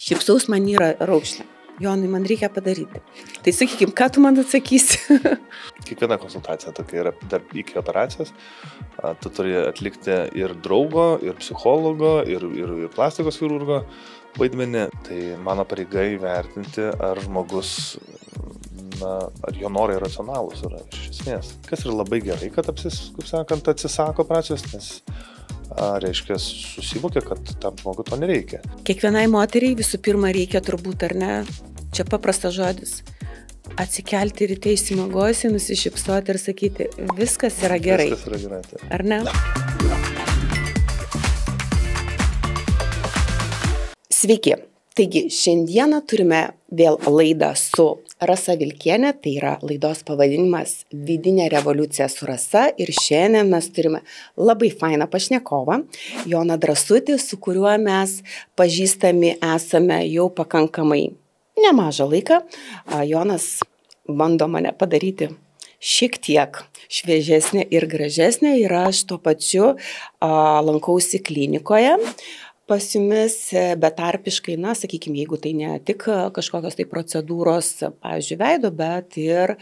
šypsaus, man yra raukšlė. Jonai, man reikia padaryti. Tai sakykim, ką tu man atsakysi? Kiekviena konsultacija tokia yra dar iki operacijos. Tu turi atlikti ir draugo, ir psichologo, ir plastikos chirurgo vaidmenį. Tai mano pareiga įvertinti, ar žmogus, ar jo norai racionalūs yra iš esmės. Kas yra labai gerai, kad atsisako operacijos, nes reiškia susivokia, kad tam žmogui to nereikia. Kiekvienai moteriai visų pirma reikia turbūt, ar ne, čia paprastas žodis, atsikelti ryte išsimiegojus, nusišypsoti ir sakyti, viskas yra gerai. Viskas yra gerai. Tai. Ar ne? Sveiki. Taigi, šiandieną turime vėl laidą su Rasa Vilkienė, tai yra laidos pavadinimas Vidinė revoliucija su Rasa ir šiandien mes turime labai fainą pašnekovą, Joną Drąsutį, su kuriuo mes pažįstami esame jau pakankamai nemažą laiką. Jonas bando mane padaryti šiek tiek šviežesnė ir gražesnė ir aš tuo pačiu lankausi klinikoje. Pas jumis betarpiškai, sakykime, jeigu tai ne tik kažkokios tai procedūros, pavyzdžiui, veido, bet ir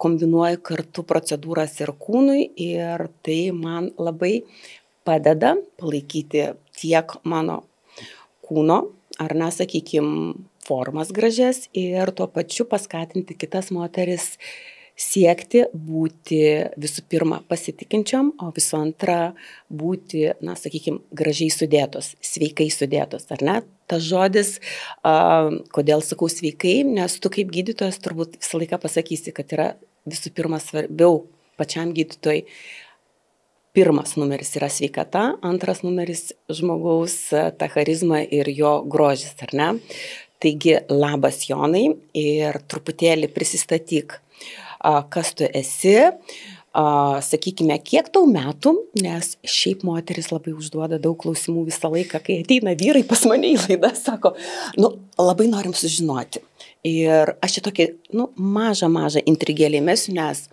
kombinuoju kartu procedūras ir kūnui ir tai man labai padeda palaikyti tiek mano kūno, ar sakykime, formas gražias ir tuo pačiu paskatinti kitas moteris siekti būti visų pirma pasitikinčiam, o visų antra būti, sakykime, gražiai sudėtos, sveikai sudėtos, ar ne? Tas žodis, kodėl sakau sveikai, nes tu kaip gydytojas turbūt visą laiką pasakysi, kad yra visų pirma svarbiau pačiam gydytojui. Pirmas numeris yra sveikata, antras numeris žmogaus ta charizma ir jo grožis, ar ne? Taigi, labas Jonai ir truputėlį prisistatyk. Kas tu esi, sakykime, kiek tau metų, nes šiaip moteris labai užduoda daug klausimų visą laiką, kai ateina vyrai pas mane į laidą, sako, labai norim sužinoti. Ir aš čia tokį, mažą intrigėlį mesiu, nes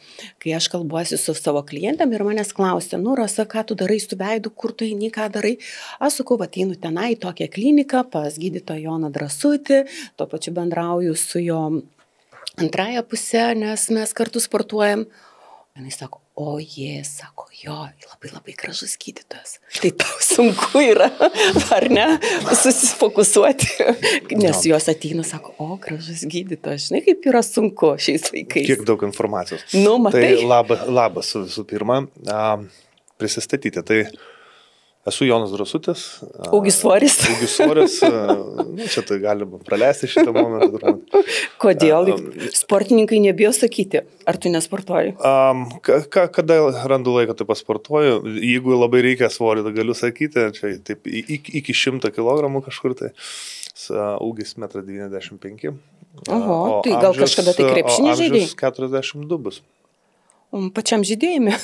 kai aš kalbuosi su savo klientėm ir manęs klausia, Rasa, ką tu darai su veidu, kur tu eini, ką darai, aš sakau, ateinu tenai į tokią kliniką pas gydytoją Joną Drąsutį, tuo pačiu bendrauju su jo antrąją pusę, nes mes kartu sportuojam. Jis sako, sako, jo, labai gražus gydytojas. Tai tau sunku yra, ar ne, susifokusuoti, nes jos ateina, sako, gražus gydytojas, žinai, kaip yra sunku šiais laikais. Kiek daug informacijos. Matai. Tai labas visų pirma, prisistatyti. Tai esu Jonas Drąsutis. Ūgis svoris. Čia tai galima praleisti šitą momentą. Kodėl? Sportininkai nebijo sakyti, ar tu nesportuoji? Kada randu laiką, tai pasportuoju. Jeigu labai reikia svorį, tai galiu sakyti, čia taip, iki 100 kg kažkur tai. Ūgis 1,95 m. Oho, tai gal kažkada tai krepšinį žaidėjai? Amžius 42 bus. Pačiam žaidėjime?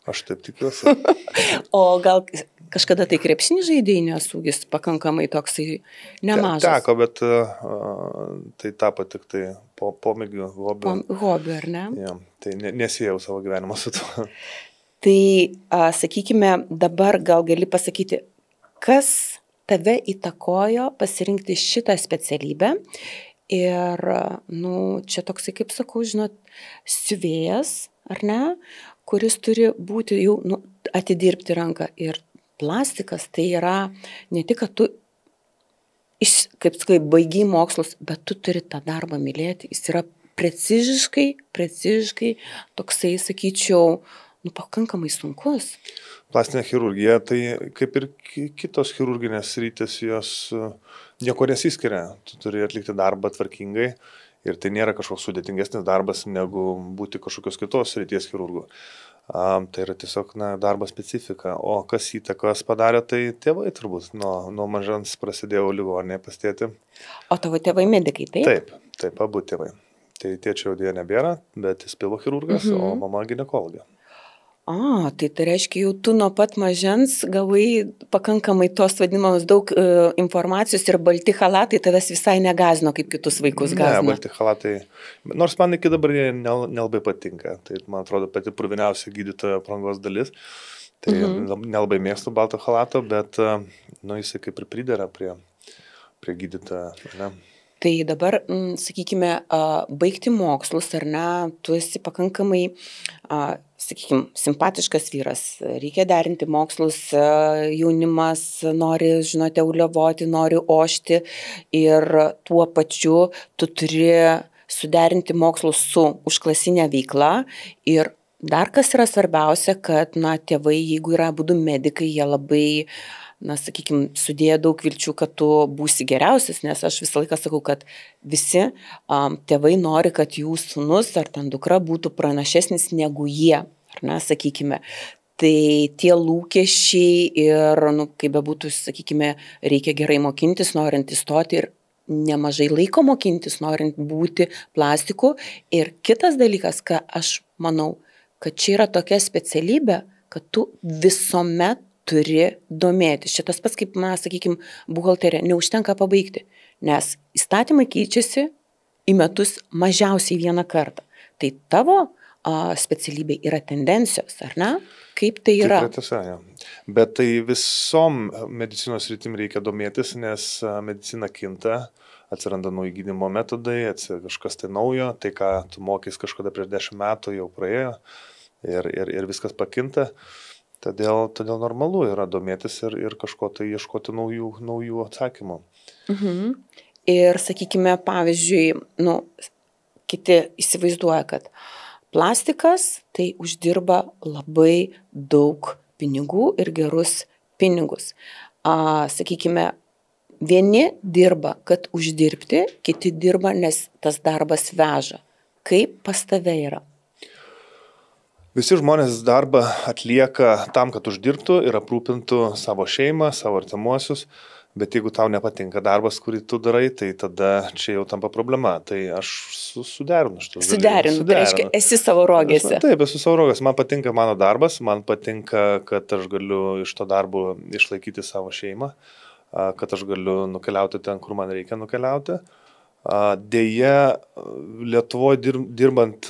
Aš taip tikiuosi. O gal kažkada tai krepšinį žaidėjai, nes ūgis pakankamai toksai nemažas? Teko, bet tai tapo tik tai pomėgių hobių. Hobių, ar ne? Ja, tai nesijau savo gyvenimą su tuo. Tai, sakykime, dabar gal gali pasakyti, kas tave įtakojo pasirinkti šitą specialybę ir, čia toksai, kaip sakau, žinot, siuvėjas, ar ne? Kuris turi būti jau atidirbti ranką. Ir plastikas tai yra ne tik, kad tu, kaip sakai, baigi mokslus, bet tu turi tą darbą mylėti. Jis yra preciziškai toksai, sakyčiau, pakankamai sunkus. Plastinė chirurgija, tai kaip ir kitos chirurginės sritys, jos nieko nesiskiria. Tu turi atlikti darbą tvarkingai. Ir tai nėra kažkoks sudėtingesnis darbas, negu būti kažkokios kitos srities chirurgu. Tai yra tiesiog darbo specifika. O kas įtakos padarė, tai tėvai turbūt. Nuo mažens prasidėjau ligoninėje pas tėtį. O tavo tėvai medikai, taip? Taip, abu tėvai. Tai tėčio jau dėja nebėra, bet jis pilvo chirurgas, o mama ginekologė. Tai reiškia, jau tu nuo pat mažens gavai pakankamai tos vadinamos daug informacijos ir balti chalatai tavęs visai negazino, kaip kitus vaikus gazino. Ne, balti chalatai, nors man iki dabar jie nelabai patinka. Tai, man atrodo, pati purviniausia gydytojo aprangos dalis. Tai nelabai mėgstu balto chalato, bet jisai kaip ir pridera prie gydytojo, ne? Tai dabar, sakykime, baigti mokslus, ar ne, tu esi pakankamai, sakykime, simpatiškas vyras, reikia derinti mokslus, jaunimas nori, žinote, uliavoti, nori ošti ir tuo pačiu tu turi suderinti mokslus su užklasinė veikla ir dar kas yra svarbiausia, kad, tėvai, jeigu yra abudu medikai, jie labai sakykime, sudėjo daug vilčių, kad tu būsi geriausias, nes aš visą laiką sakau, kad visi tėvai nori, kad jų sūnus ar ten dukra būtų pranašesnis negu jie, ar ne, sakykime. Tai tie lūkesčiai ir, kaip bebūtų, sakykime, reikia gerai mokintis, norint įstoti ir nemažai laiko mokintis, norint būti plastiku. Ir kitas dalykas, ką aš manau, kad čia yra tokia specialybė, kad tu visuomet turi domėtis. Šitas pats, kaip, sakykime, buhalterė, neužtenka pabaigti, nes įstatymai keičiasi į metus mažiausiai vieną kartą. Tai tavo specialybė yra tendencijos, ar ne? Kaip tai yra? Tai tiesa, ja. Bet tai visom medicinos sritim reikia domėtis, nes medicina kinta, atsiranda nauji gydymo metodai, kažkas tai naujo, tai ką tu mokys kažkada prieš 10 metų jau praėjo ir viskas pakinta. Todėl normalu yra domėtis ir kažko tai ieškoti naujų atsakymų. Ir sakykime, pavyzdžiui, kiti įsivaizduoja, kad plastikas tai uždirba labai daug pinigų ir gerus pinigus. Sakykime, vieni dirba, kad uždirbti, kiti dirba, nes tas darbas veža. Kaip pas tave yra? Visi žmonės darbą atlieka tam, kad uždirbtų ir aprūpintų savo šeimą, savo artimuosius, bet jeigu tau nepatinka darbas, kurį tu darai, tai tada čia jau tampa problema. Tai aš suderinu šitus dalykus. Suderinu, tai reiškia, esi savo rogėse. Taip, esu savo rogėse. Man patinka mano darbas, man patinka, kad aš galiu iš to darbo išlaikyti savo šeimą, kad aš galiu nukeliauti ten, kur man reikia nukeliauti. Deja, Lietuvoje dirbant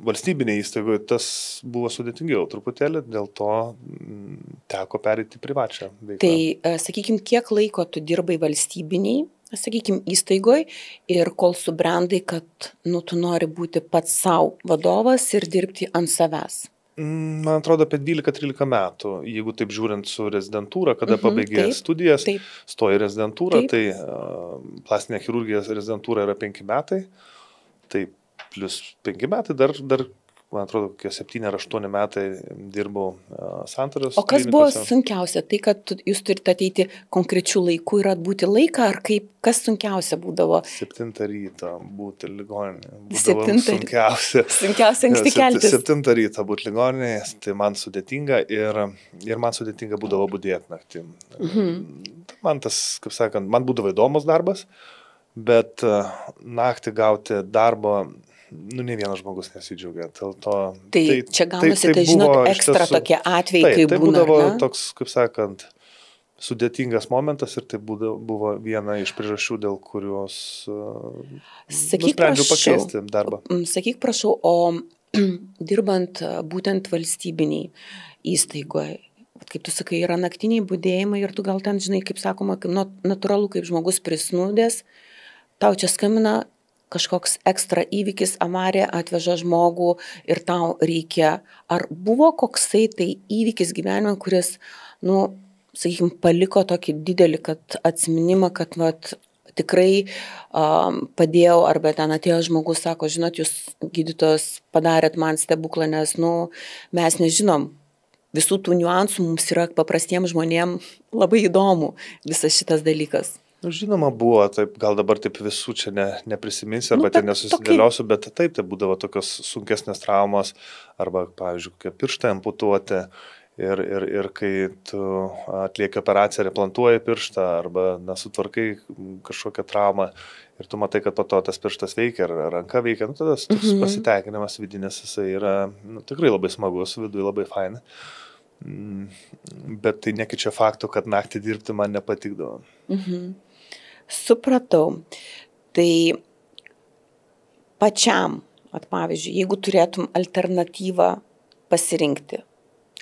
valstybinėje įstaigoje tas buvo sudėtingiau truputėlį, dėl to teko pereiti privačią veiklą. Tai, sakykime, kiek laiko tu dirbai valstybiniai, sakykime, įstaigoje ir kol subrendai, kad tu nori būti pats savo vadovas ir dirbti ant savęs? Man atrodo, apie 12-13 metų, jeigu taip žiūrint su rezidentūra, kada pabaigė studijas, stoja rezidentūra, tai plastinė chirurgija rezidentūra yra 5 metai, tai plus 5 metai dar man atrodo, kokie 7 ar 8 metai dirbau santaros. O kas buvo sunkiausia? Tai, kad jūs turite ateiti konkrečių laikų ir atbūti laiką, ar kas sunkiausia būdavo? 7 ryto būti ligoninėje. Būdavo sunkiausia. Sunkiausia anksti keltis. 7 ryto būti ligoninėje, tai man sudėtinga ir man sudėtinga būdavo budėti naktį. Man tas, kaip sakant, man būdavo įdomus darbas, bet naktį gauti darbo ne vienas žmogus nesidžiaugia. Tai čia gaunasi, tai žinot, ekstra tokie atvejai, kai būna. Tai būdavo toks, kaip sakant, sudėtingas momentas ir tai buvo viena iš priežasčių, dėl kurios nusprendžiau pakeisti darbą. Sakyk, prašau, o dirbant būtent valstybiniai įstaigoje, kaip tu sakai, yra naktiniai budėjimai ir tu gal ten, žinai, kaip sakoma, natūralu, kaip žmogus prisnūdęs, tau čia skambina kažkoks ekstra įvykis, avarija atveža žmogų ir tau reikia. Ar buvo koksai tai įvykis gyvenime, kuris, sakykime, paliko tokį didelį atsiminimą, kad tikrai padėjau, arba ten atėjo žmogus, sako, žinot, jūs gydytojos padarėt man stebuklą, nes, mes nežinom visų tų niuansų, mums yra paprastiems žmonėms labai įdomu visas šitas dalykas. Žinoma, buvo, taip, gal dabar taip visų čia neprisiminsiu, arba ten nesusidėliosiu, bet taip, tai būdavo tokios sunkesnės traumos, arba, pavyzdžiui, kokie pirštai amputuoti, ir kai tu atlieki operaciją, replantuoji pirštą, arba sutvarkai kažkokią traumą, ir tu matai, kad po to tas pirštas veikia, ar ranka veikia, tada toks pasitenkinimas vidinis, jisai yra tikrai labai smagus, viduje labai faina. Bet tai nekeičia fakto, kad naktį dirbti man nepatikdavo. Supratau. Tai pačiam, pavyzdžiui, jeigu turėtum alternatyvą pasirinkti,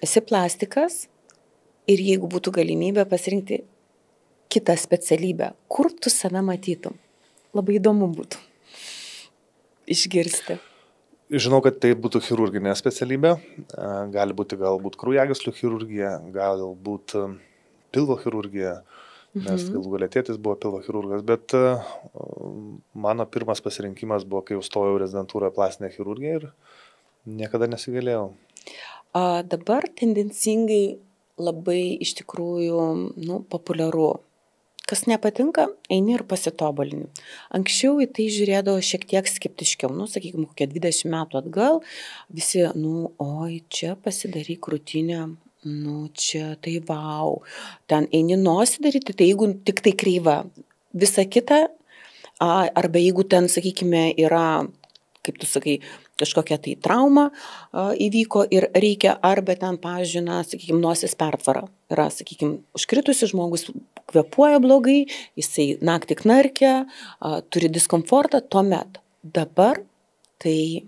esi plastikas ir jeigu būtų galimybė pasirinkti kitą specialybę, kur tu save matytum? Labai įdomu būtų išgirsti. Žinau, kad tai būtų chirurginė specialybė, gali būti galbūt kraujagyslių chirurgija, galbūt pilvo chirurgija, nes galų galia tėtis buvo pilvo chirurgas, bet mano pirmas pasirinkimas buvo, kai jau stojau rezidentūrą plastinę chirurgiją ir niekada nesigailėjau. Dabar tendencingai labai iš tikrųjų populiaru. Kas nepatinka, eini ir pasitobulini. Anksčiau į tai žiūrėdavo šiek tiek skeptiškiau, sakykime, kokie 20 metų atgal, visi, oi, čia pasidaryk krūtinę, čia tai vau, ten eini nosį daryti, tai jeigu tik tai kreiva, visa kita, arba jeigu ten, sakykime, yra, kaip tu sakai, kažkokia tai trauma įvyko ir reikia, arba ten, pavyzdžiui, sakykime, nosis pertvara. Yra, sakykime, užkritusi žmogus kvėpuoja blogai, jisai naktį knarkia, turi diskomfortą, tuomet. Dabar tai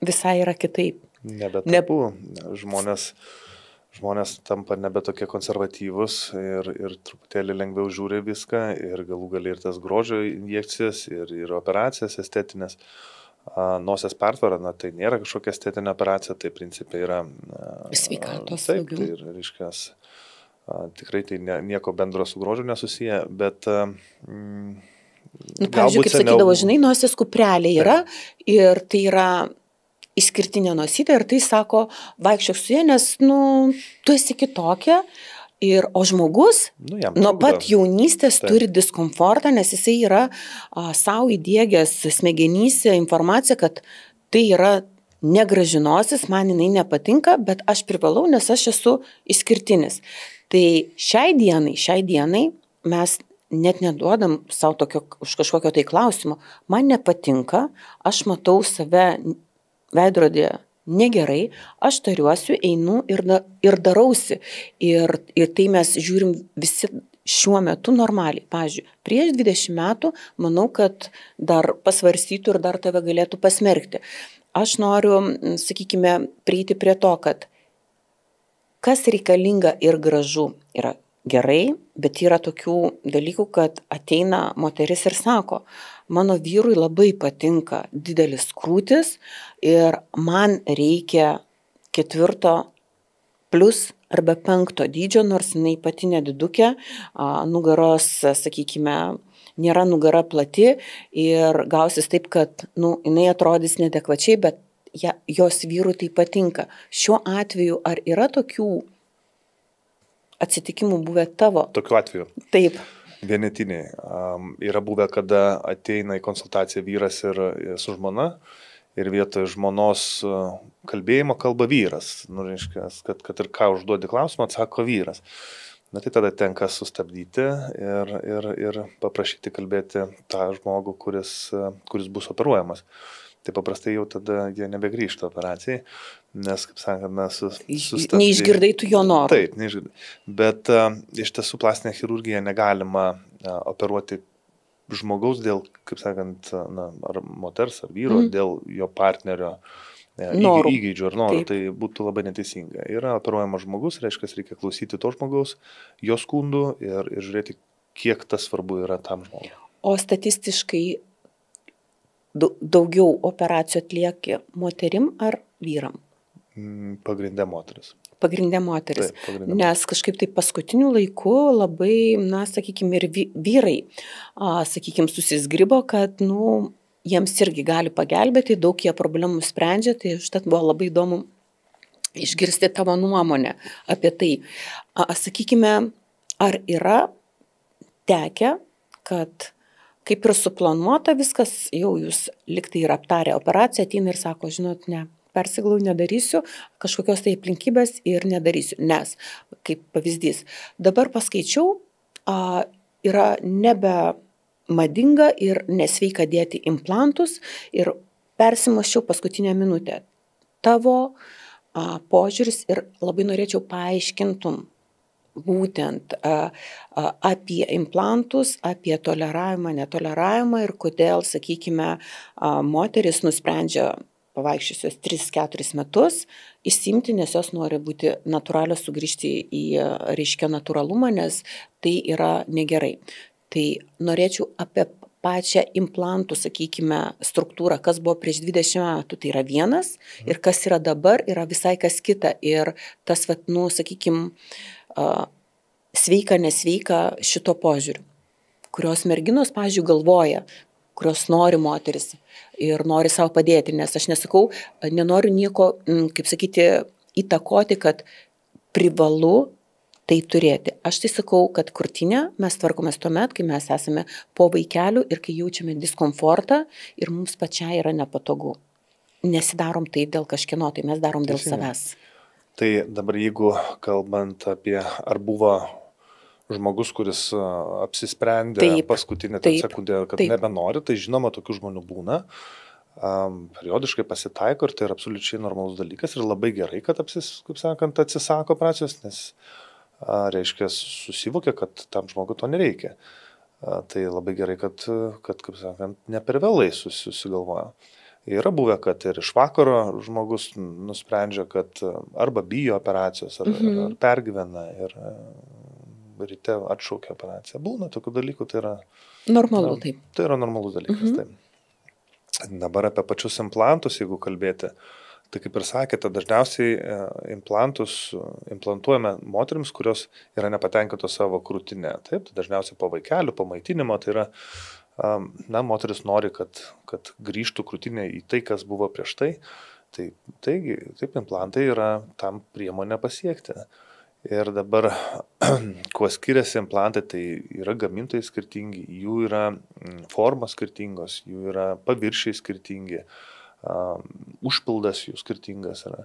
visai yra kitaip. Nebetapu. Žmonės tampa nebe tokie konservatyvus ir truputėlį lengviau žiūri viską ir galų gali ir tas grožio injekcijas ir operacijas estetinės. Nosies pertvara, tai nėra kažkokia estetinė operacija, tai principai yra sveikatos. Taip, tai reiškia, tikrai tai nieko bendro su grožiu nesusiję, bet pavyzdžiui, kaip sakydavo, žinai, nosies kuprelė yra ir tai yra išskirtinė nosytė ir tai sako, vaikščiok su jie, nes, tu esi kitokia. O žmogus nuo pat jaunystės turi diskomfortą, nes jisai yra savo įdiegęs smegenyse informaciją, kad tai yra negražinosis, man jinai nepatinka, bet aš privalau, nes aš esu išskirtinis. Tai šiai dienai mes net neduodam savo už kažkokio tai klausimo. Man nepatinka, aš matau save veidrodyje negerai, aš tariuosiu, einu ir darausi. Ir tai mes žiūrim visi šiuo metu normaliai. Pavyzdžiui, prieš 20 metų, manau, kad dar pasvarstytų ir dar tave galėtų pasmerkti. Aš noriu, sakykime, prieiti prie to, kad kas reikalinga ir gražu yra gerai, bet yra tokių dalykų, kad ateina moteris ir sako, mano vyrui labai patinka didelis krūtis ir man reikia 4 plus arba 5 dydžio, nors jinai pati nedidukė, nugaros, sakykime, nėra nugara plati ir gausis taip, kad jinai atrodys neadekvačiai, bet jos vyrui tai patinka. Šiuo atveju ar yra tokių atsitikimų buvę tavo? Tokiu atveju? Taip. Vienetiniai. Yra buvę, kada ateina į konsultaciją vyras ir su žmona ir vietoj žmonos kalbėjimo kalba vyras. Reiškia, kad ir ką užduodi klausimą, atsako vyras. Tai tada tenka sustabdyti ir paprašyti kalbėti tą žmogų, kuris bus operuojamas. Tai paprastai jau tada jie nebegrįžta operacijai, nes, kaip sakant, sustabdyti. Neišgirdai tu jo norų. Taip, neišgirdai. Bet iš tiesų plastinė chirurgija negalima operuoti žmogaus dėl, kaip sakant, ar moters, ar vyro, dėl jo partnerio įgeidžių ar norų. Tai būtų labai neteisinga. Yra operuojamas žmogus, reiškia, reikia klausyti to žmogaus, jo skundų ir žiūrėti, kiek tas svarbu yra tam žmogui. O statistiškai daugiau operacijų atlieki moterim ar vyram? Pagrindė moteris. Pagrindė moteris. Taip, pagrindė. Nes kažkaip tai paskutiniu laiku labai, sakykime, ir vyrai, sakykime, susizgribo, kad, jiems irgi gali pagelbėti, daug jie problemų sprendžia, tai užtat buvo labai įdomu išgirsti tavo nuomonę apie tai. Sakykime, ar yra tekę, kad kaip ir suplanuota viskas, jau jūs liktai ir aptarę operaciją, ateina ir sako, žinot, ne, persiglau, nedarysiu, kažkokios tai aplinkybės ir nedarysiu, nes, kaip pavyzdys, dabar paskaičiau, yra nebe madinga ir nesveika dėti implantus ir persimaščiau paskutinę minutę. Tavo požiūris ir labai norėčiau paaiškintum būtent apie implantus, apie toleravimą, netoleravimą ir kodėl, sakykime, moteris nusprendžia pavaikščiusios 3-4 metus, išsimti, nes jos nori būti natūralios, sugrįžti į, reiškia, natūralumą, nes tai yra negerai. Tai norėčiau apie pačią implantų, sakykime, struktūrą, kas buvo prieš 20 metų, tai yra vienas, ir kas yra dabar, yra visai kas kita. Ir tas, sakykime, sveika, nesveika šito požiūriu, kurios merginos, pavyzdžiui, galvoja, kurios nori moteris ir nori savo padėti, nes aš nesakau, nenoriu nieko, kaip sakyti, įtakoti, kad privalu tai turėti. Aš tai sakau, kad krūtinę mes tvarkomės tuomet, kai mes esame po vaikelių ir kai jaučiame diskomfortą ir mums pačiai yra nepatogu. Nesidarom tai dėl kažkieno, tai mes darom dėl savęs. Tai dabar jeigu kalbant apie, ar buvo žmogus, kuris apsisprendė paskutinę sekundę, kad nebenori, tai žinoma, tokių žmonių būna. Periodiškai pasitaiko ir tai yra absoliučiai normalus dalykas ir labai gerai, kad atsisako operacijos, nes reiškia susivokia, kad tam žmogui to nereikia. Tai labai gerai, kad kaip sakant, ne per vėlai susigalvoja. Yra buvę, kad ir iš vakaro žmogus nusprendžia, kad arba bijo operacijos, ar pergyvena ir ryte atšaukia operaciją. Būna tokių dalykų, tai yra normalu, taip. Tai yra normalus dalykas, taip. Dabar apie pačius implantus, jeigu kalbėti, tai kaip ir sakėte, dažniausiai implantus implantuojame moterims, kurios yra nepatenkintos savo krūtinę. Taip, tai dažniausiai po vaikelių, po maitinimo, tai yra, moteris nori, kad grįžtų krūtinė į tai, kas buvo prieš tai. Taigi, taip, implantai yra tam priemonė pasiekti. Ir dabar, kuo skiriasi implantai, tai yra gamintojai skirtingi, jų yra formos skirtingos, jų yra paviršiai skirtingi, užpildas jų skirtingas yra.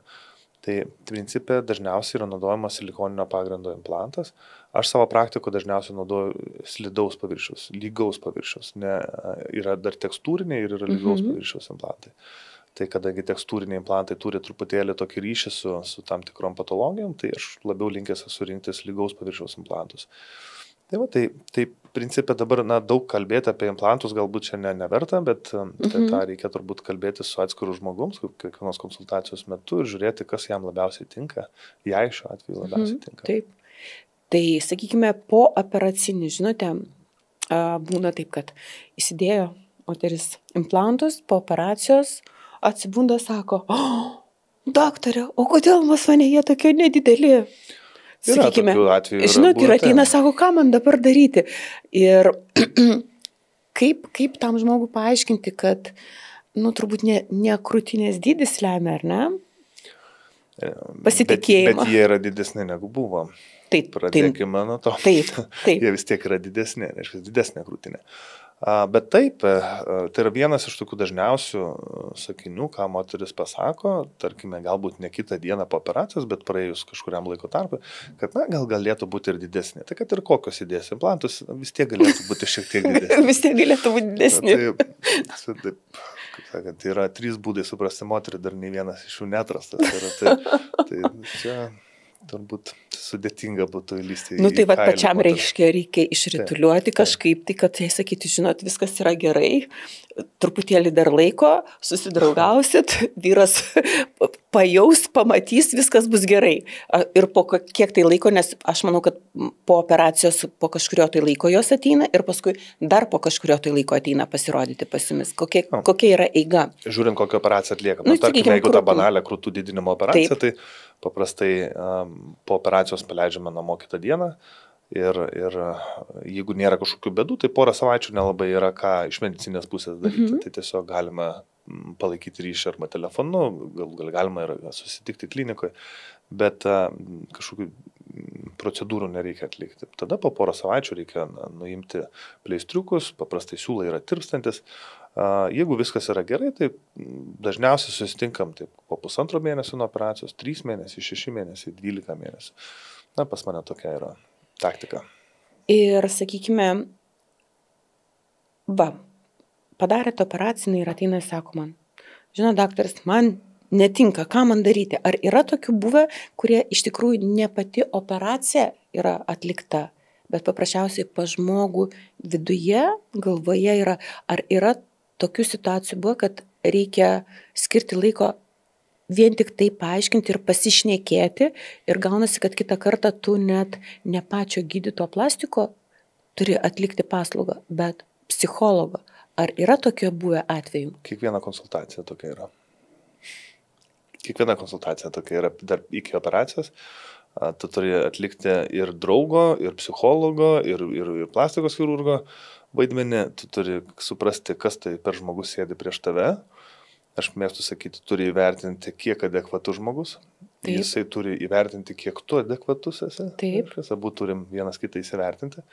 Tai principė dažniausiai yra naudojamas silikoninio pagrindo implantas. Aš savo praktikoje dažniausiai naudoju slidaus paviršiaus, lygaus paviršiaus. Yra dar tekstūriniai ir yra lygaus paviršiaus implantai. Tai kadangi tekstūriniai implantai turi truputėlį tokį ryšį su tam tikrom patologijom, tai aš labiau linkęs surinktis lygaus paviršiaus implantus. Tai principė dabar daug kalbėti apie implantus galbūt čia neverta, bet tą reikia turbūt kalbėti su atskiru žmogums, kiekvienos konsultacijos metu ir žiūrėti, kas jam labiausiai tinka, jai šiuo atveju labiausiai tinka. Taip. Tai sakykime, po operacinį, žinote, būna taip, kad įsidėjo moteris implantus, po operacijos atsibunda, sako, daktarė, o kodėl pas mane jie tokie nedideli? Sakykime, žinot, ir ateina, sako, ką man dabar daryti. Ir kaip tam žmogui paaiškinti, kad, turbūt ne krūtinės dydis lemia, ar ne? Pasitikėjimą. Bet jie yra didesnė negu buvo. Taip. Pradėkime nuo to. Taip. Jie vis tiek yra didesnė, reiškia didesnė krūtinė. Bet taip, tai yra vienas iš tokių dažniausių sakinių, ką moteris pasako, tarkime, galbūt ne kitą dieną po operacijos, bet praėjus kažkuriam laiko tarpui, kad gal galėtų būti ir didesnė. Tai kad ir kokios idėjas implantus, vis tiek galėtų būti šiek tiek didesnė. Vis tiek galėtų būti didesnė. Taip, kaip sakant, tai yra 3 būdai suprasti moterį, dar nei vienas iš jų neatrastas. Tai čia turbūt sudėtinga būtų įlysti. Tai pačiam reikia išrituliuoti kažkaip, tai kad jai sakyti, žinot, viskas yra gerai, truputėlį dar laiko, susidraugausit, vyras pajaus, pamatys, viskas bus gerai. Ir po kiek tai laiko, nes aš manau, kad po operacijos po kažkurio tai laiko jos ateina ir paskui dar po kažkurio tai laiko ateina pasirodyti pas jumis. Kokia yra eiga? Žiūrint, kokią operaciją atliekam. Tarkime, jeigu tą banalią krūtų didinimo operaciją, tai paprastai po operacijos paleidžiame namo kitą dieną ir jeigu nėra kažkokių bėdų, tai porą savaičių nelabai yra ką iš medicinės pusės daryti. Tai tiesiog galima palaikyti ryšį arba telefonu, galima ir susitikti klinikoje, bet kažkokių procedūrų nereikia atlikti. Tada po porą savaičių reikia nuimti pleistriukus, paprastai siūlai yra tirpstantis. Jeigu viskas yra gerai, tai dažniausiai susitinkam po 1,5 mėnesio nuo operacijos, 3 mėnesiai, 6 mėnesiai, 12 mėnesių. Pas mane tokia yra taktika. Ir sakykime, padarėte operacinį ir ateina ir sako man, žinot, daktaras, man netinka, ką man daryti. Ar yra tokių buvę, kurie iš tikrųjų ne pati operacija yra atlikta, bet paprasčiausiai pas žmogų viduje, galvoje yra, ar yra tokių situacijų buvo, kad reikia skirti laiko vien tik tai paaiškinti ir pasišnekėti ir gaunasi, kad kitą kartą tu net ne pačio gydyto plastiko turi atlikti paslaugą, bet psichologo. Ar yra tokio buvę atveju? Kiekviena konsultacija tokia yra. Dar iki operacijos. Tu turi atlikti ir draugo, ir psichologo, ir plastikos chirurgo vaidmenį. Tu turi suprasti, kas tai per žmogus sėdi prieš tave. Aš mėgstu sakyti, turi įvertinti, kiek adekvatus žmogus. Taip. Jisai turi įvertinti, kiek tu adekvatus esi. Taip. Abu turim vienas kitą įsivertinti.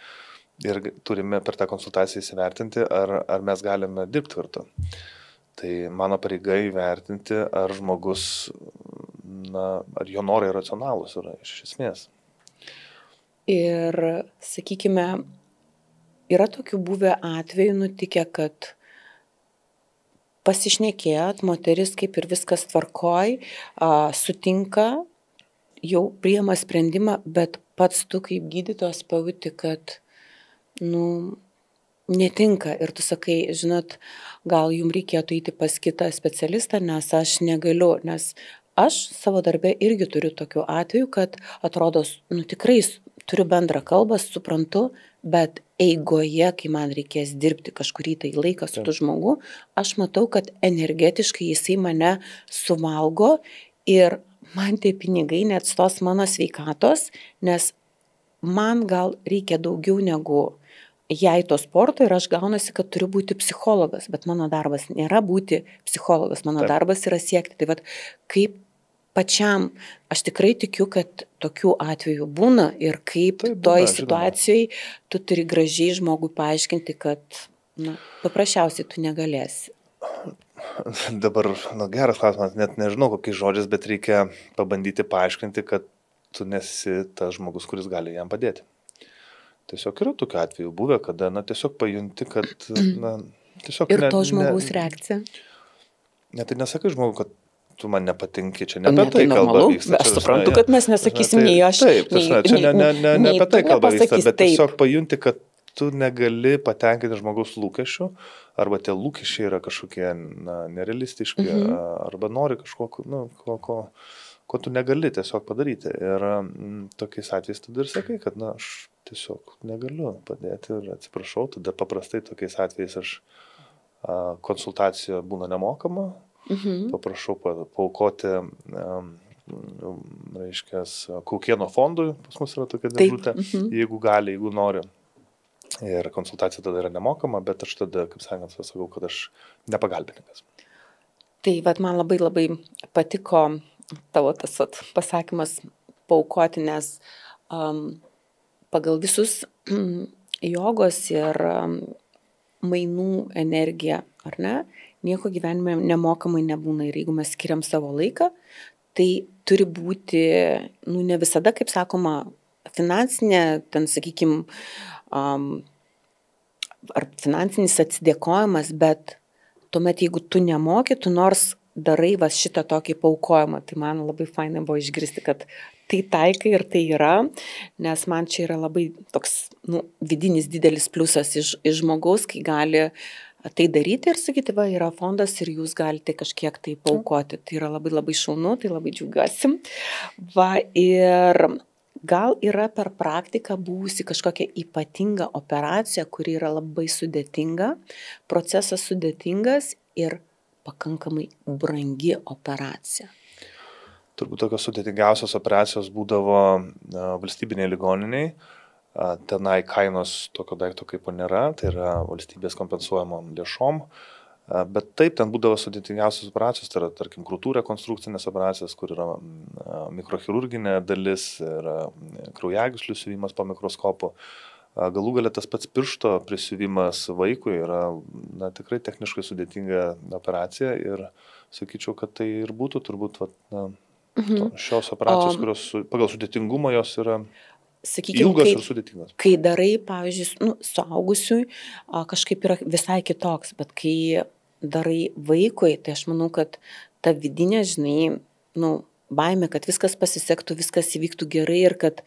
Ir turime per tą konsultaciją įsivertinti, ar mes galime dirbti kartu. Tai mano pareiga įvertinti, ar žmogus, ar jo norai racionalūs yra iš esmės. Ir, sakykime, yra tokių buvę atvejų nutikę, kad pasišnekėjot, moteris kaip ir viskas tvarkoj, sutinka, jau priima sprendimą, bet pats tu kaip gydytojas pajauti, kad netinka ir tu sakai, žinot, gal jums reikėtų eiti pas kitą specialistą, nes aš negaliu, nes aš savo darbę irgi turiu tokių atvejų, kad atrodo, tikrai turiu bendrą kalbą, suprantu, bet eigoje, kai man reikės dirbti kažkurį tai laiką su tu žmogu, aš matau, kad energetiškai jisai mane suvalgo ir man tie pinigai neatstos mano sveikatos, nes man gal reikia daugiau negu jai to sporto ir aš gaunasi, kad turiu būti psichologas, bet mano darbas nėra būti psichologas, mano darbas yra siekti. Tai vat, kaip pačiam, aš tikrai tikiu, kad tokių atvejų būna ir kaip toj situacijai tu turi gražiai žmogui paaiškinti, kad paprasčiausiai tu negalėsi. Dabar, geras klausimas, net nežinau kokiais žodžiais, bet reikia pabandyti paaiškinti, kad tu nesi tas žmogus, kuris gali jam padėti. Tiesiog yra tokių atvejų buvę, kada tiesiog pajunti, kad tiesiog... Ir to žmogaus reakcija? Tai nesakai žmogui, kad tu man nepatinki, čia ne apie tai kalba vyksta. Aš suprantu, kad mes nesakysim nei aš, čia ne apie tai kalba vyksta, bet tiesiog pajunti, kad tu negali patenkinti žmogaus lūkesčių, arba tie lūkesčiai yra kažkokie nerealistiški, arba nori kažko, ko tu negali tiesiog padaryti. Ir tokiais atvejais tada ir sakai, kad aš tiesiog negaliu padėti ir atsiprašau, tada paprastai tokiais atvejais konsultacija būna nemokama, paprašau paaukoti, Kaukieno fondui, pas mus yra tokia dėžutė, jeigu gali, jeigu nori. Ir konsultacija tada yra nemokama, bet aš tada, kaip sakant, sakau, kad aš nepagalbininkas. Tai man labai labai patiko tavo tas pasakymas paaukoti, nes pagal visus jogos ir mainų energiją, ar ne, nieko gyvenime nemokamai nebūna ir jeigu mes skiriam savo laiką, tai turi būti, ne visada, kaip sakoma, finansinė, ten, sakykime, ar finansinis atsidėkojimas, bet tuomet, jeigu tu nemoki, tu nors darai šitą tokį paaukojimą, tai man labai fainai buvo išgirsti, kad tai taikai ir tai yra, nes man čia yra labai toks vidinis didelis pliusas iš žmogaus, kai gali tai daryti ir sakyti, yra fondas ir jūs galite kažkiek tai paaukoti. Tai yra labai labai šaunu, tai labai džiaugiuosi. Ir gal yra per praktiką buvusi kažkokia ypatinga operacija, kuri yra labai sudėtinga, procesas sudėtingas ir pakankamai brangi operacija. Turbūt tokios sudėtingiausios operacijos būdavo valstybiniai ligoniniai. Tenai kainos tokio daikto kaip nėra, tai yra valstybės kompensuojamom lėšom. Bet taip, ten būdavo sudėtingiausios operacijos, tai yra, tarkim, krūtų rekonstrukcinės operacijos, kur yra mikrochirurginė dalis ir kraujagyslių siuvimas po mikroskopu. Galų gale tas pats piršto prisiuvimas vaikui yra tikrai techniškai sudėtinga operacija ir sakyčiau, kad tai ir būtų turbūt šios operacijos, kurios pagal sudėtingumą jos yra ilgos ir sudėtingos. Kai darai, pavyzdžiui, suaugusiui kažkaip yra visai kitoks, bet kai darai vaikui, tai aš manau, kad ta vidinė, baimė, kad viskas pasisektų, viskas įvyktų gerai ir kad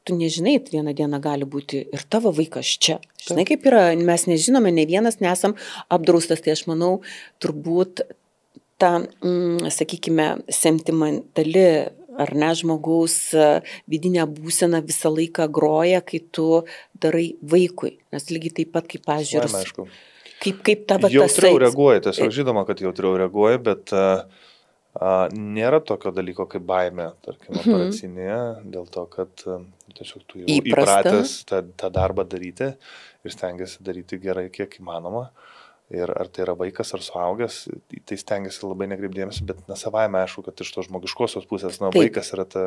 tu nežinai, vieną dieną gali būti ir tavo vaikas čia. Žinai, kaip yra, mes nežinome, ne vienas nesam apdraustas, tai aš manau, turbūt ta, sakykime, sentimentali ar ne žmogaus vidinė būsena visą laiką groja, kai tu darai vaikui. Nes lygiai taip pat, kaip pažiūrės. Kaip tavo tas... Jautriau reaguoja, tiesiog žinoma, kad jautriau reaguoja, bet nėra tokio dalyko kaip baimė, tarkim, operacinėje, dėl to, kad tiesiog tu jau įpratęs tą darbą daryti ir stengiasi daryti gerai, kiek įmanoma. Ir ar tai yra vaikas ar suaugęs, tai stengiasi labai nekreipdėmėsi, bet savaime aišku, kad iš to žmogiškosios pusės, vaikas yra ta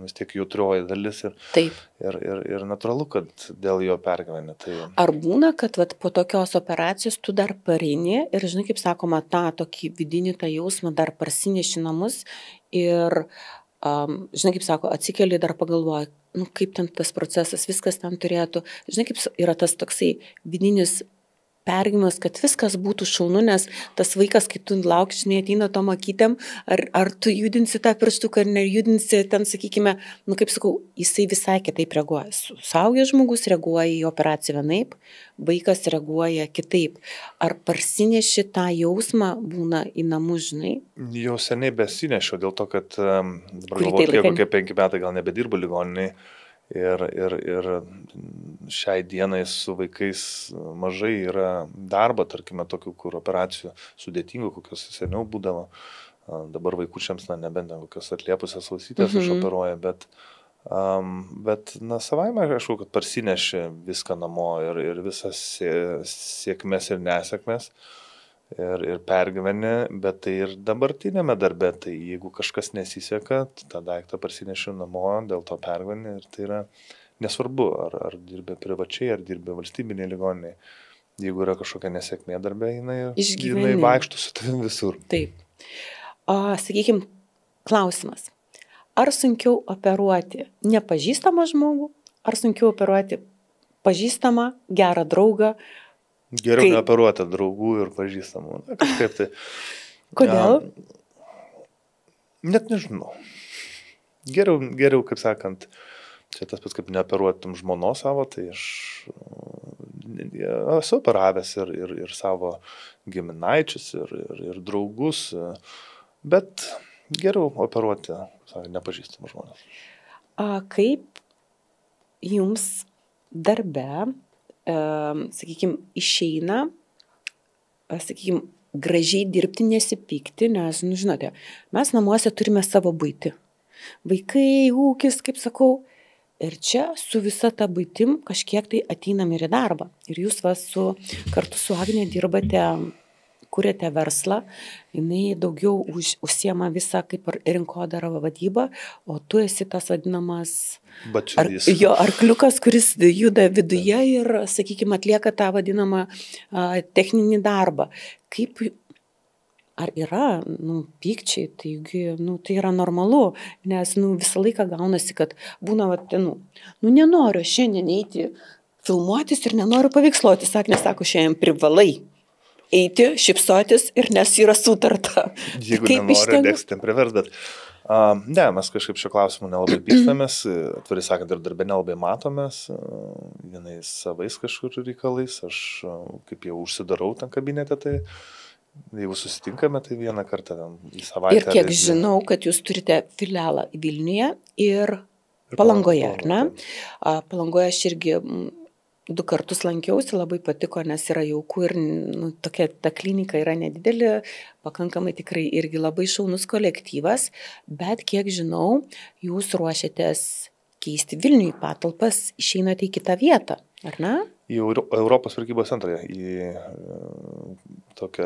vis tiek jautrioji dalis ir natūralu, kad dėl jo pergyveni. Tai... Ar būna, kad po tokios operacijos tu dar pareini ir, žinai, kaip sakoma, tą tokį vidinį tą jausmą dar parsineši namus ir, žinai, kaip sako, atsikeli dar pagalvoji, kaip ten tas procesas, viskas ten turėtų, žinai, kaip yra tas toksai vidinis pergyvenimas, kad viskas būtų šaunu, nes tas vaikas, kai tu lauki, žinai, ateina tom akytėm, ar tu judinsi tą pirštuką, ar nejudinsi, ten, sakykime, kaip sakau, jisai visai kitaip reaguoja. Suaugęs žmogus reaguoja į operaciją vienaip, vaikas reaguoja kitaip. Ar parsineši tą jausmą būna į namus, žinai? Jau seniai besinešiau, dėl to, kad dabar galvoju, kokie 5 metai gal nebedirbu ligoniniai. Ir šiai dienai su vaikais mažai yra darbo, tarkime, tokių, kur operacijų sudėtingų, kokios seniau būdavo. Dabar vaikučiams, nebent kokios atliepusios ausytės išoperuoja, bet savaime aišku, kad parsineši viską namo ir visas sėkmės ir nesėkmės. Ir pergyveni, bet tai ir dabartinėme darbe, tai jeigu kažkas nesiseka, tą daiktą parsinešiu namo, dėl to pergyveni ir tai yra nesvarbu, ar dirbi privačiai, ar dirbi valstybiniai ligoniniai. Jeigu yra kažkokia nesėkmė darbe, jinai vaikštų su tavim visur. Taip. Sakykime, klausimas. Ar sunkiau operuoti nepažįstamą žmogų, ar sunkiau operuoti pažįstamą, gerą draugą? Geriau neoperuoti draugų ir pažįstamų. Kažkaip tai. Kodėl? Net nežinau. Geriau, kaip sakant, čia tas pats, kaip neoperuotum žmonos savo, tai aš esu operavęs ir savo giminaičius, ir draugus, bet geriau operuoti nepažįstamų žmonės. Kaip jums darbe sakykime, išeina, sakykime, gražiai dirbti, nesipykti, nes, žinote, mes namuose turime savo buitį. Vaikai, ūkis, kaip sakau, ir čia su visa ta buitim kažkiek tai ateinam ir į darbą. Ir jūs kartu su Agne dirbate, kuriate verslą, jinai daugiau užsiema visą kaip rinkodarą vadybą, o tu esi tas vadinamas arkliukas, kuris juda viduje ir, sakykime, atlieka tą vadinamą techninį darbą. Ar yra, pykčiai, taigi, tai yra normalu, nes, visą laiką gaunasi, kad būna, nenoriu šiandien eiti filmuotis ir nenoriu paveiksluotis, sako, šiandien privalai eiti, šypsotis ir nes yra sutarta. Jeigu nenori, dėks ten privers, bet ne, mes kažkaip šio klausimu nelabai pykstamės, atvirai sakant, ir darbė nelabai matomės, vienais savais kažkur reikalais, aš kaip jau užsidarau ten kabinete, tai jeigu susitinkame, tai vieną kartą į savaitę. Ir kiek žinau, kad jūs turite filialą Vilniuje ir Palangoje, ar ne? Palangoje aš irgi 2 kartus lankiausi, labai patiko, nes yra jauku ir tokia ta klinika yra nedidelė, pakankamai tikrai irgi labai šaunus kolektyvas, bet kiek žinau, jūs ruošiatės keisti Vilniui patalpas, išeinate į kitą vietą, ar ne? Į Europos prekybos centrą,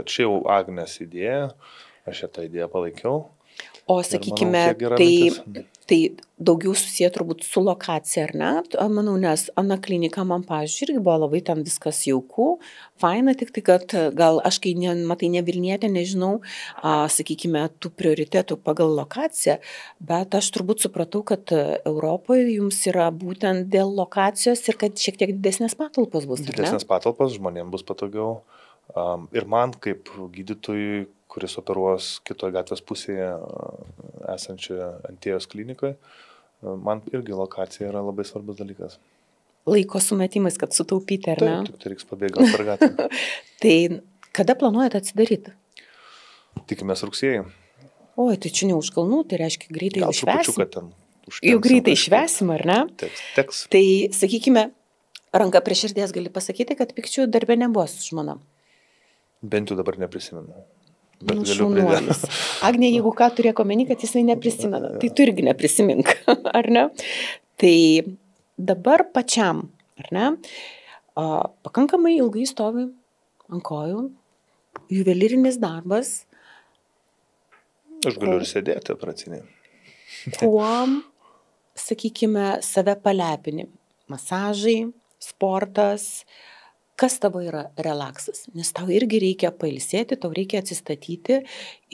čia jau Agnės idėja, aš tą idėją palaikiau. O sakykime, tai daugiau susiję turbūt su lokacija, ar ne? Manau, nes Ana klinika man, pavyzdžiui, irgi buvo labai ten viskas jauku, faina, tik tai, kad gal aš, kai matai ne Vilnietė, nežinau, sakykime, tų prioritetų pagal lokaciją, bet aš turbūt supratau, kad Europoje jums yra būtent dėl lokacijos ir kad šiek tiek didesnės patalpos bus, ar ne? Didesnės patalpos, žmonėms bus patogiau. Ir man kaip gydytojui, kuris operuos kitoje gatvės pusėje esančioje Antėjos klinikoje, Man irgi lokacija yra labai svarbus dalykas. Laiko sumetimas, kad sutaupyti, ar ne? Taip, tik tai reiks pabėgti per gatvę. Tai kada planuojate atsidaryti? Tikimės rugsėjį. Oi, tai čia ne už kalnų, tai reiškia greitai Gal išvesim. trupučiuką ten užtempsim. Jau greitai išvesim, ar ne? Teks. Tai, sakykime, ranka prie širdies gali pasakyti, kad pykčių darbė nebuvo su žmona. Bent jau dabar neprisimenu. Bet Nu, galiu pridėti. šaunuolis. Agnė, jeigu ką turėjo omeny, kad jisai neprisimena, tai tu irgi neprisimink, ar ne? Tai dabar pačiam, ar ne? Pakankamai ilgai stovi ant kojų, juvelyrinis darbas, Aš galiu ir sėdėti operacinėje. kuom, sakykime, save palepini. Masažai, sportas, kas tavo yra relaksas, nes tau irgi reikia pailsėti, tau reikia atsistatyti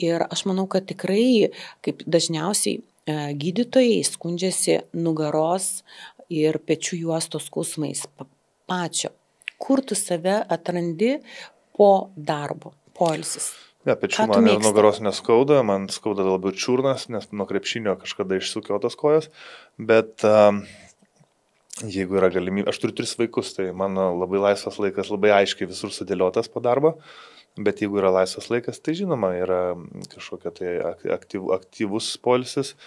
ir aš manau, kad tikrai, kaip dažniausiai gydytojai skundžiasi nugaros ir pečių juostos skausmais pačio. Kur tu save atrandi po darbo, poilsis? Ne, pečių man ir nugaros neskauda, man skauda labiau čiurnas, nes nuo krepšinio kažkada išsukiotas kojas, bet jeigu yra galimybė, aš turiu 3 vaikus, tai mano labai laisvas laikas, labai aiškiai visur sudėliotas po darbo, bet jeigu yra laisvas laikas, tai žinoma, yra kažkokia tai aktyvus poilsis,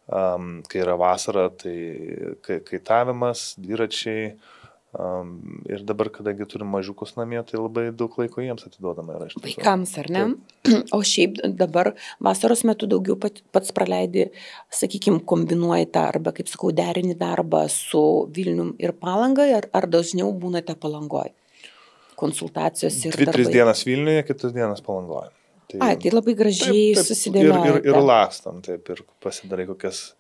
kai yra vasara, tai kaitavimas, dviračiai, ir dabar, kadangi turim mažiukus namie, tai labai daug laiko jiems atiduodama yra. Vaikams, ar ne? Taip. O šiaip dabar vasaros metu daugiau pats praleidi, sakykime, kombinuoji tą arba, kaip sakau, derinį darbą su Vilnium ir Palanga, ar dažniau būnate Palangoje? Konsultacijos ir darbai. 2-3 dienas Vilniuje, 4 dienas Palangoje. Tai labai gražiai susidėlioja. Ir lakstam, taip, ir pasidarai kokias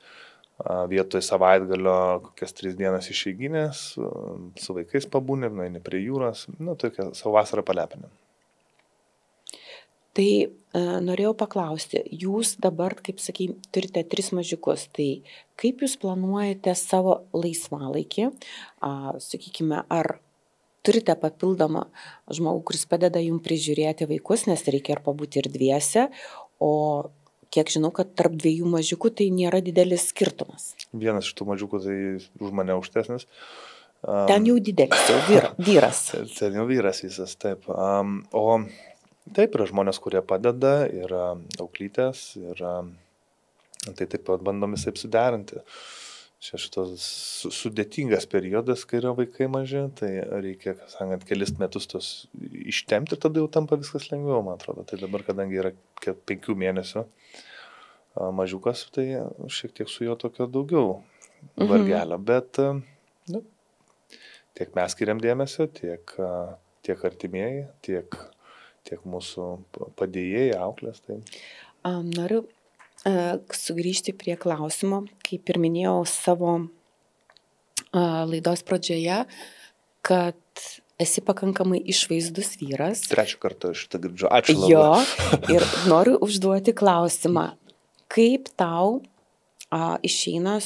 vietoj savaitgalio, kokias 3 dienas išeiginės, su vaikais pabūnė, nueini prie jūros, tokia savo vasarą palepinė. Tai norėjau paklausti, jūs dabar, kaip sakai, turite 3 mažiukus, tai kaip jūs planuojate savo laisvalaikį, sakykime, ar turite papildomą žmogų, kuris padeda jums prižiūrėti vaikus, nes reikia ir pabūti ir dviese, o kiek žinau, kad tarp 2 mažiukų tai nėra didelis skirtumas. Vienas iš tų mažiukų tai už mane aukštesnis. Ten jau didelis, jau vyras. Ten jau vyras visas, taip. O taip yra žmonės, kurie padeda, yra auklytės, tai taip pat bandom visai suderinti. Čia šitas sudėtingas periodas, kai yra vaikai maži, tai reikia, sakant, kelis metus tos ištemti ir tada jau tampa viskas lengviau, man atrodo. Tai dabar, kadangi yra 5 mėnesių mažiukas, tai šiek tiek su juo tokio daugiau vargelio, bet tiek mes skiriam dėmesio, tiek artimieji, tiek mūsų padėjėjai, auklės. Tai. Noriu sugrįžti prie klausimo, kaip ir minėjau savo laidos pradžioje, kad esi pakankamai išvaizdus vyras. 3 kartą šitą girdžiu. Ačiū labai. Jo, ir noriu užduoti klausimą, kaip tau išeina,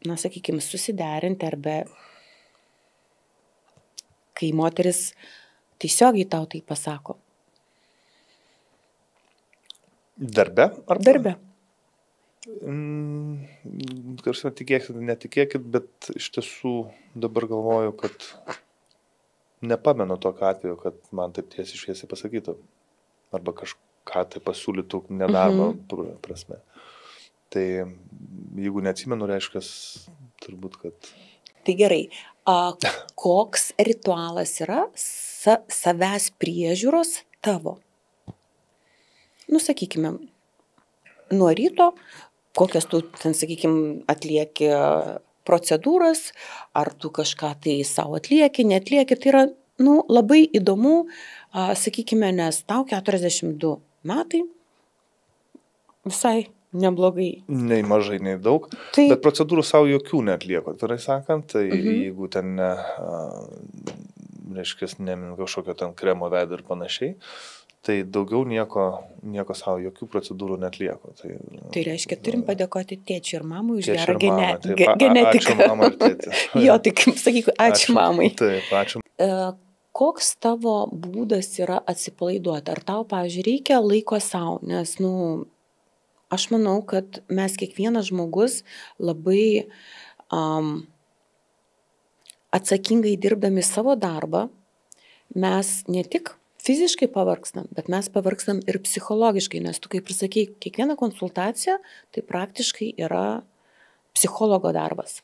sakykime, susiderinti arba kai moteris tiesiogiai tau tai pasako? Darbe? Darbe. Kažką tikėkit, netikėkit, bet iš tiesų dabar galvoju, kad nepamenu tokio atveju, kad man taip tiesiai šviesiai pasakytų. Arba kažką tai pasiūlytų nedarbo prasme. Tai jeigu neatsimenu, reiškia, turbūt, kad... Tai gerai, koks ritualas yra savęs priežiūros tavo? Sakykime, nuo ryto, kokias tu, sakykime, atlieki procedūras, ar tu kažką tai savo atlieki, netlieki, tai yra, labai įdomu, sakykime, nes tau 42 metai, visai neblogai. Nei mažai, nei daug, bet procedūrų savo jokių neatlieku, tai sakant, tai jeigu ten, reiškia, nemin kažkokio ten kremo veido ir panašiai, tai daugiau nieko savo, jokių procedūrų neatlieku. Tai reiškia, turim padėkoti tėčiui ir mamai už gerą genetiką. Ačiū mamai ir tėtį. Jo, tai kaip sakyk, ačiū mamai. Taip, ačiū. Koks tavo būdas yra atsipalaiduoti? Ar tau, pavyzdžiui, reikia laiko savo? Nes, Aš manau, kad mes kiekvienas žmogus labai atsakingai dirbdami savo darbą, mes ne tik fiziškai pavargstam, bet mes pavargstam ir psichologiškai, nes tu, kaip ir sakei, kiekviena konsultacija tai praktiškai yra psichologo darbas.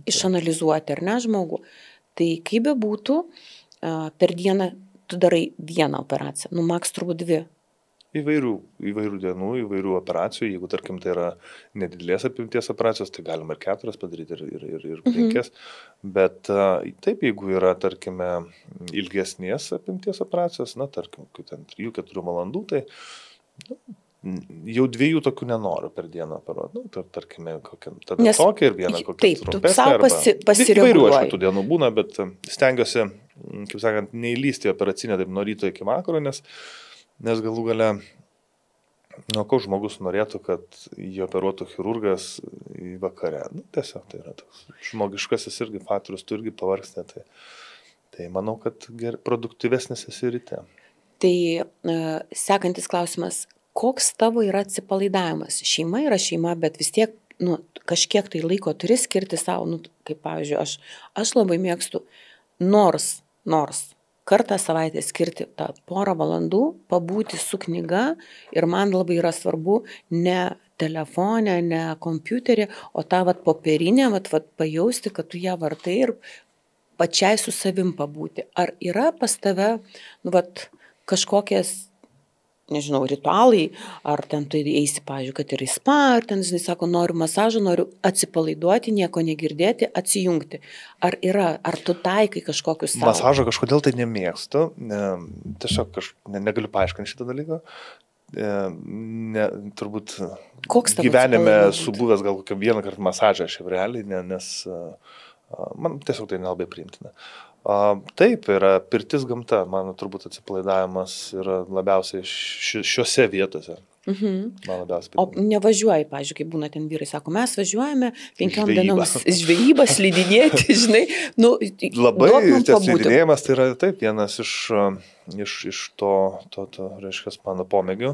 Išanalizuoti, ar ne, žmogų. Tai kaip be būtų, per dieną tu darai vieną operaciją, maks turbūt 2. Įvairių dienų, įvairių operacijų. Jeigu, tarkim, tai yra nedidelės apimties operacijos, tai galima ir 4 padaryti, ir 5. Bet taip, jeigu yra, tarkime, ilgesnės apimties operacijos, tarkim, 3-4 valandų, tai jau 2 tokių nenoriu per dieną operuoti. Tarkime, tada tokia ir viena kokia trumpesnė. Įvairių, aišku, tų dienų būna, bet stengiuosi, kaip sakant, neįlysti į operacinę taip nuo ryto iki vakaro, nes galų gale, koks žmogus norėtų, kad jį operuotų chirurgas į vakarę. Tiesiog tai yra toks žmogiškasis irgi faktorius, tu irgi pavargsti. Tai manau, kad produktyvesnis esi ryte. Tai sekantis klausimas, koks tavo yra atsipalaidavimas? Šeima yra šeima, bet vis tiek kažkiek tai laiko turi skirti savo, kaip pavyzdžiui, aš labai mėgstu nors kartą savaitę skirti tą porą valandų, pabūti su knyga ir man labai yra svarbu ne telefone, ne kompiuterį, o tą popierinę pajausti, kad tu ją vartai ir pačiai su savim pabūti. Ar yra pas tave kažkokias, nežinau, ritualai, ar ten tu eisi, pavyzdžiui, kad ir į spa, ar ten, sako, noriu masažą, noriu atsipalaiduoti, nieko negirdėti, atsijungti. Ar tu taikai kažkokius savo? Masažą kažkodėl tai nemėgstu, tiesiog negaliu paaiškinti šitą dalyką. Turbūt gyvenime subuvęs gal kokią vieną kartą masažą šiaip realiai, nes man tiesiog tai nelabai priimtina. Taip, yra pirtis gamta, mano turbūt atsipalaidavimas yra labiausiai šiuose vietose. Man labiausiai priimtina. O nevažiuoji, pavyzdžiui, kai būna ten vyrai, sako, mes važiuojame 5 dienoms žvejybą, slidinėti, žinai. Labai tas slidinėjimas tai yra taip, vienas iš to reiškia, mano pomėgių,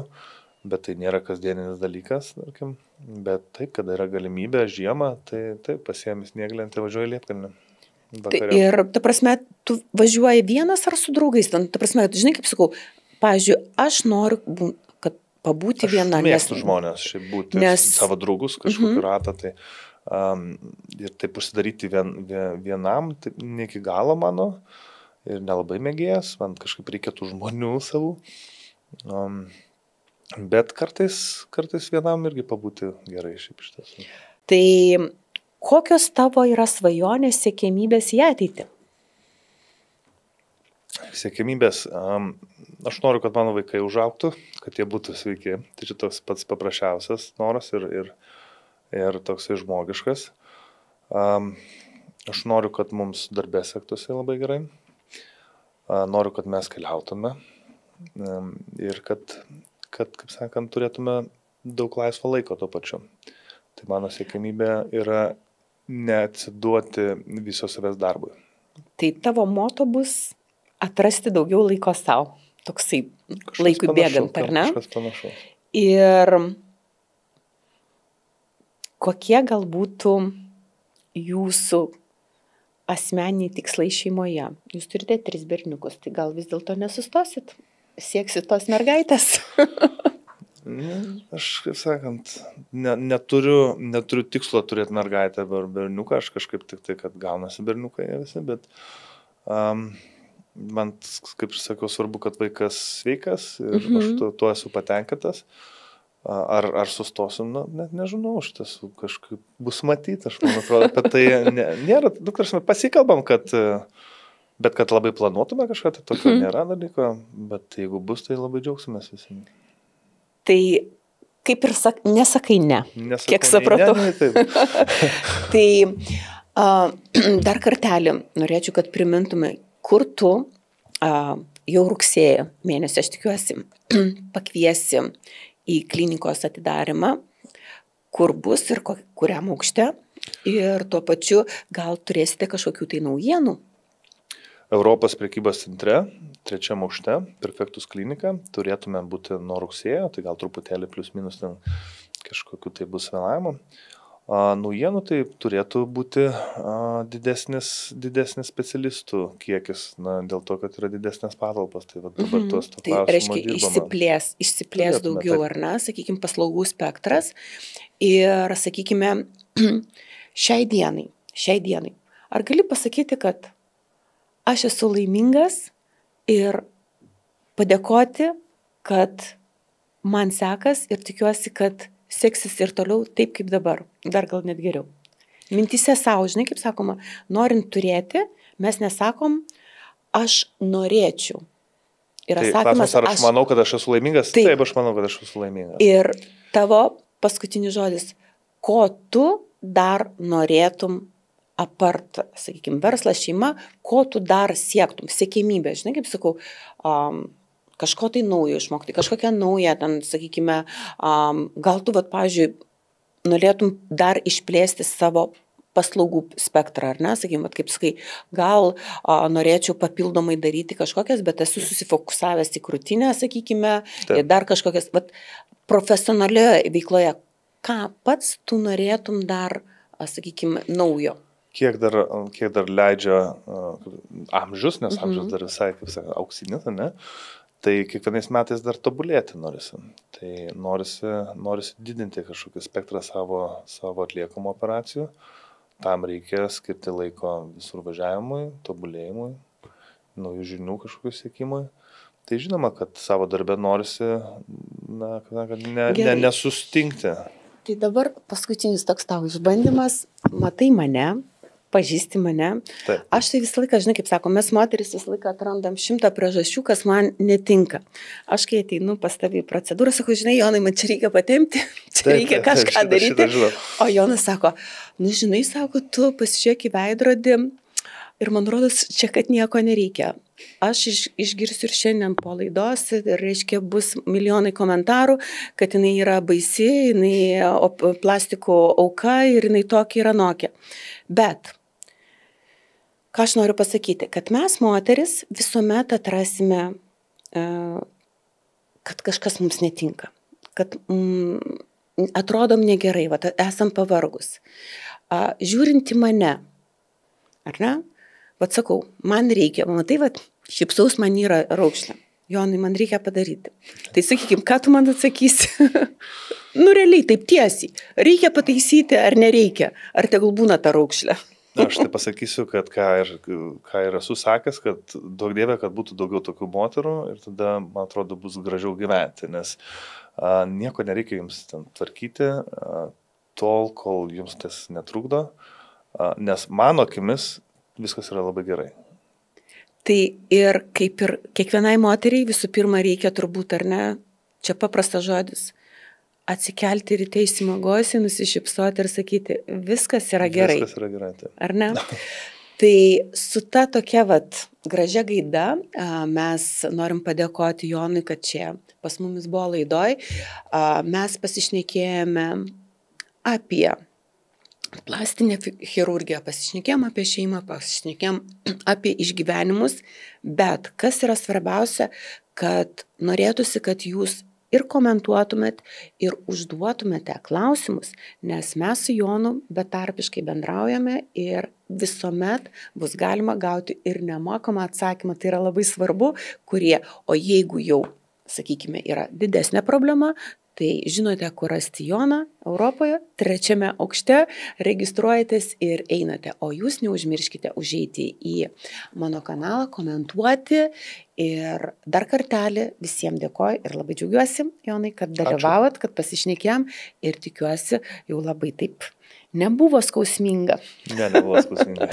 bet tai nėra kasdieninis dalykas, tarkim. Bet taip, kada yra galimybė žiemą, tai taip, pasiėmi snieglentę, važiuoji Liepkalnį. Ir, ta prasme, tu važiuoji vienas ar su draugais? Ta prasme, žinai, kaip sakau, pavyzdžiui, aš noriu, kad pabūti viena. Aš mėgstu žmonės, šiaip būti savo draugus kažkokį ratą, tai ir taip užsidaryti vienam, tai ne iki galo mano, ir nelabai mėgėjas, man kažkaip reikėtų žmonių savų, bet kartais vienam irgi pabūti gerai šiaip iš tiesų. Tai kokios tavo yra svajonės, siekiamybės į ateitį? Siekiamybės. Aš noriu, kad mano vaikai užaugtų, kad jie būtų sveiki. Tai čia toks pats paprasčiausias noras ir toksai žmogiškas. Aš noriu, kad mums darbė sektųsi labai gerai. Noriu, kad mes keliautume. Ir kad, kaip sakant, turėtume daug laisvo laiko tuo pačiu. Tai mano siekiamybė yra neatsiduoti viso savęs darbui. Tai tavo moto bus atrasti daugiau laiko savo, toksai laikui bėgant, ar ne? Kažkas panašaus. Ir kokie galbūt jūsų asmeniniai tikslai šeimoje? Jūs turite 3 berniukus, tai gal vis dėlto nesustosit? Sieksit tos mergaitės? Aš, kaip sakant, neturiu tikslo turėti mergaitę ar berniuką, aš kažkaip tik tai, kad gaunasi berniukai visi, bet man, kaip ir sakiau, svarbu, kad vaikas sveikas ir aš tuo esu patenkintas. Ar sustosiu, net nežinau, aš tiesų kažkaip bus matyti, aš man atrodo, apie tai nėra, pasikalbam, bet kad labai planuotume kažką, tai tokio nėra dalyko, bet jeigu bus, tai labai džiaugsimės visi. Tai kaip ir nesakai ne, kiek supratau. Tai dar kartelį norėčiau, kad primintume, kur tu jau rugsėjo mėnesį, aš tikiuosi, pakviesi į klinikos atidarimą, kur bus ir kuriam aukšte, ir tuo pačiu gal turėsite kažkokių tai naujienų. Europos prekybos centre, 3 aukšte, Perfectus klinika, turėtume būti nuo rugsėjo, tai gal truputėlį plius minus ten kažkokiu tai bus vėlavimu. Naujienų tai turėtų būti didesnis specialistų kiekis, dėl to, kad yra didesnės patalpos. Tai dabar tuos to Tai reiškia, išsiplės daugiau, ar ne, sakykime, paslaugų spektras. Ir, sakykime, šiai dienai, ar gali pasakyti, kad aš esu laimingas ir padėkoti, kad man sekas ir tikiuosi, kad seksis ir toliau taip, kaip dabar, dar gal net geriau. Mintise savo, žinai, kaip sakoma, norint turėti, mes nesakom, aš norėčiau. Yra sakymas, ar aš manau, kad aš esu laimingas? Taip, aš manau, kad aš esu laimingas. Ir tavo paskutinis žodis, ko tu dar norėtum apart, sakykime, verslas, šeima, ko tu dar siektum, siekimybė, žinai, kaip sakau, kažko tai naujo išmokti, kažkokią naują, ten, sakykime, gal tu, pavyzdžiui, norėtum dar išplėsti savo paslaugų spektrą, ar ne, sakykime, kaip sakai, gal norėčiau papildomai daryti kažkokias, bet esu susifokusavęs į krūtinę, sakykime, ir dar kažkokias, profesionalioje veikloje, ką pats tu norėtum dar, sakykime, naujo? Kiek dar leidžia amžius, nes amžius dar visai, kaip sakai, auksinis, ne? Tai kiekvienais metais dar tobulėti norisi. Tai norisi didinti kažkokį spektrą savo atliekamų operacijų. Tam reikia skirti laiko visur važiavimui, tobulėjimui, naujų žinių kažkokių siekimui. Tai žinoma, kad savo darbę norisi nesustingti. Tai dabar paskutinis toks tavo išbandymas. Matai mane, pažįsti mane. Taip. Aš tai visą laiką, žinai, kaip sako, mes moteris visą laiką atrandam 100 priežasčių, kas man netinka. Aš kai ateinu pas tavį į procedūrą, sakau, žinai, Jonai, man čia reikia patempti, čia reikia kažką daryti. O Jonas sako, žinai, sako, tu pasižiūrėk į veidrodį ir man rodos čia, kad nieko nereikia. Aš išgirsiu ir šiandien po laidos ir, reiškia, bus milijonai komentarų, kad jinai yra baisi, jinai plastiko auka ir jinai tokia ir anokia. Bet ką aš noriu pasakyti, kad mes moteris visuomet atrasime, kad kažkas mums netinka, kad atrodom negerai, esam pavargus. Žiūrint į mane, ar ne? Sakau, man reikia, matai, šypsaus man yra raukšlė. Jonai, man reikia padaryti. Tai sakykim, ką tu man atsakysi? Realiai, taip tiesiai. Reikia pataisyti ar nereikia? Ar tegul būna ta raukšlė? Aš tai pasakysiu, kad ką ir esu sakęs, kad daug dievė, kad būtų daugiau tokių moterų ir tada, man atrodo, bus gražiau gyventi, nes nieko nereikia jums ten tvarkyti, tol, kol jums tas netrukdo, nes mano akimis viskas yra labai gerai. Tai ir kaip ir kiekvienai moteriai visų pirma reikia turbūt, ar ne, čia paprastas žodis, atsikelti ryte išsimiegojus, nusišypsoti ir sakyti, viskas yra gerai. Viskas yra gerai, taip. Ar ne? Tai su ta tokia gražia gaida mes norim padėkoti Jonui, kad čia pas mumis buvo laidoj. Mes pasišnekėjome apie plastinę chirurgiją, pasišnekėjom apie šeimą, pasišnekėjom apie išgyvenimus, bet kas yra svarbiausia, kad norėtųsi, kad jūs ir komentuotumėt, ir užduotumėte klausimus, nes mes su Jonu betarpiškai bendraujame ir visuomet bus galima gauti ir nemokamą atsakymą. Tai yra labai svarbu, o jeigu jau, sakykime, yra didesnė problema, tai žinote, kur rasti Joną Europoje, 3 aukšte, registruojatės ir einate. O jūs neužmirškite užeiti į mano kanalą, komentuoti ir dar kartelį visiems dėkoju ir labai džiaugiuosi, Jonai, kad dalyvavot, kad pasišnekėjom ir tikiuosi jau labai taip nebuvo skausminga. Nebuvo skausminga.